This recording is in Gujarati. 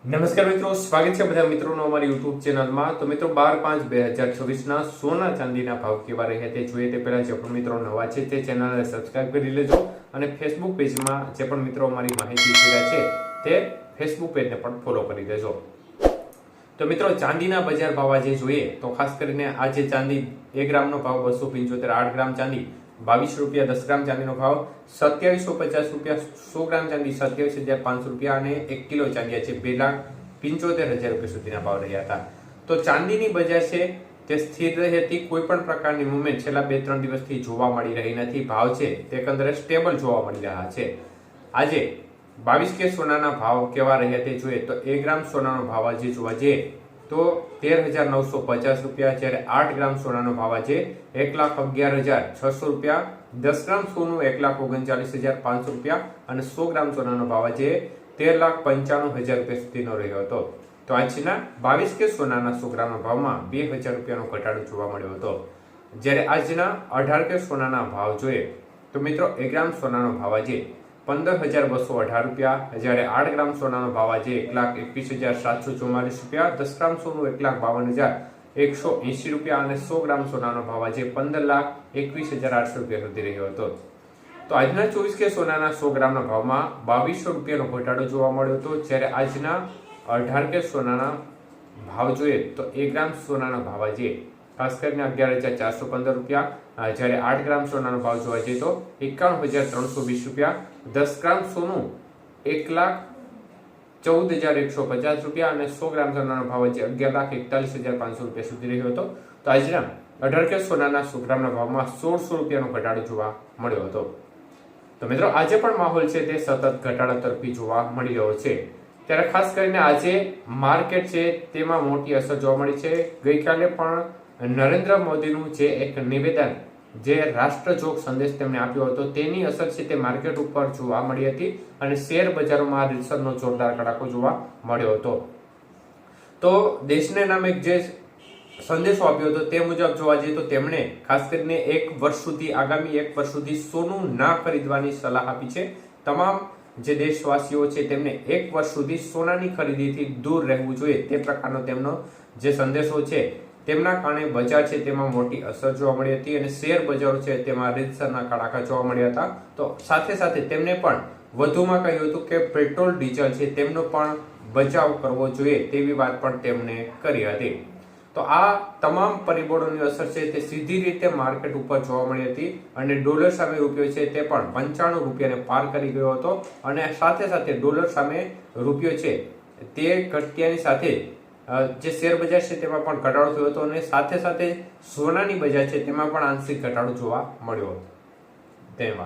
નમસ્કાર મિત્રો, સ્વાગત છે બધા મિત્રોનો અમારી યુટ્યુબ ચેનલમાં। તો મિત્રો 12/5/2024 સોના ચાંદીના ભાવ કેવા રહ્યા તે જોઈએ તે પહેલા જે પણ મિત્રો નવા છે તે ચેનલને સબસ્ક્રાઇબ કરી લેજો અને ફેસબુક પેજમાં જે પણ મિત્રો અમારી માહિતી જોયા છે તે ફેસબુક પેજને પણ ફોલો કરી દેજો। તો મિત્રો ચાંદીના બજાર ભાવ આજે જોઈએ તો ખાસ કરીને આજે ચાંદી 1 ગ્રામનો ભાવ 275, 8 ગ્રામ ચાંદી 22 રૂપિયા, 10 ગ્રામ ચાંદીનો ભાવ 2750 રૂપિયા, 100 ગ્રામ ચાંદી 27,500 રૂપિયા અને 1 કિલો ચાંદી છે 2,75,000 રૂપિયા સુધીના ભાવ રહ્યા હતા। તો ચાંદીની બજાર છે તે સ્થિર રહી હતી, કોઈ પણ પ્રકારની મૂવમેન્ટ છેલ્લા 2-3 દિવસથી જોવા મળી રહી નથી। ભાવ છે તે એકંદરે સ્ટેબલ જોવા મળી રહ્યા છે। આજે 22K સોનાના ભાવ કેવા રહ્યા તે જોઈએ તો 1 ગ્રામ સોનાનો ભાવ આજે જોવા જઈએ તો 13,950 રૂપિયા, જ્યારે 8 ગ્રામ સોનાનો ભાવ આજે 1,11,600 રૂપિયા, 10 ગ્રામ સોનું 1,39,500 રૂપિયા અને 100 ગ્રામ સોનાનો ભાવ આજે 13,95,000 રૂપિયા સુધીનો રહ્યો હતો। તો આજના 22K સોનાના 100 ગ્રામના ભાવમાં 2,000 રૂપિયાનો ઘટાડો જોવા મળ્યો હતો। જ્યારે આજના 18K સોનાના ભાવ જોઈએ તો મિત્રો 1 ગ્રામ સોનાનો ભાવ આજે 15,218 રૂપિયા, જ્યારે 8 ગ્રામ સોનાનો ભાવ આજે 1,21,744 રૂપિયા, 10 ગ્રામ સોનું 1,52,180 રૂપિયા અને 100 ગ્રામ સોનાનો ભાવ આજે 15,21,800 રૂપિયા સુધી રહ્યો હતો। તો આજના 24K સોનાના 100 ગ્રામના ભાવમાં 2,200 રૂપિયાનો ઘટાડો જોવા મળ્યો હતો। જ્યારે આજના 18K સોનાના ભાવ જોઈએ તો 1 ગ્રામ સોનાનો ભાવ આજે ખાસ કરીને 11,415 રૂપિયા, જ્યારે 8 ગ્રામ સોનાનો ભાવ જોવા જઈએ તો 51,320 રૂપિયા, 10 ગ્રામ સોનું 1,14,150 રૂપિયા અને 100 ગ્રામ સોનાનો ભાવ આજે 11,41,500 રૂપિયા સુધી રહ્યો હતો। તો આજના 18K સોનાના 100 ગ્રામના ભાવમાં 1,600 રૂપિયાનો ઘટાડો જોવા મળ્યો હતો। તો મિત્રો આજે પણ માહોલ છે તે સતત ઘટાડા તરફી જોવા મળી રહ્યો છે। ત્યારે ખાસ કરીને આજે માર્કેટ છે તેમાં મોટી અસર જોવા મળી છે। ગઈકાલે પણ નરેન્દ્ર મોદીનું જે એક નિવેદન, જે રાષ્ટ્રજોગ સંદેશ તેમણે આપ્યો હતો તેની અસર છે તે માર્કેટ ઉપર જોવા મળી હતી અને શેર બજારોમાં રીતસરનો જોરદાર કડાકો જોવા મળ્યો હતો। તો દેશને નામે જે સંદેશો આપ્યો હતો તે મુજબ જોવા જઈએ તો તેમણે ખાસ કરીને 1 વર્ષ સુધી, આગામી 1 વર્ષ સુધી સોનું ના ખરીદવાની સલાહ આપી છે। તમામ જે દેશવાસીઓ છે તેમને 1 વર્ષ સુધી સોનાની ખરીદીથી દૂર રહેવું જોઈએ તે પ્રકારનો તેમનો જે સંદેશો છે તેમના કારણે બજાર છે તેમાં મોટી અસર જોવા મળી હતી અને શેર બજારો છે તેમાં રીતસરના કડાકા જોવા મળ્યા હતા। તો સાથે સાથે તેમને પણ વધુમાં કહ્યું હતું કે પેટ્રોલ ડીઝલ છે તેમનો પણ બચાવ કરવો જોઈએ તેવી વાત પણ તેમણે કરી હતી। તો આ તમામ પરિબળોની અસર છે તે સીધી રીતે માર્કેટ ઉપર જોવા મળી હતી અને ડોલર સામે રૂપિયો છે તે પણ 95 રૂપિયાને પાર કરી ગયો હતો અને સાથે સાથે ડોલર સામે રૂપિયો છે તે ઘટ્યાની સાથે જે શેર બજાર છે તેમાં પણ ઘટાડો થયો હતો અને સાથે સાથે સોનાની બજાર છે તેમાં પણ આંશિક ઘટાડો જોવા મળ્યો હતો। ધન્યવાદ।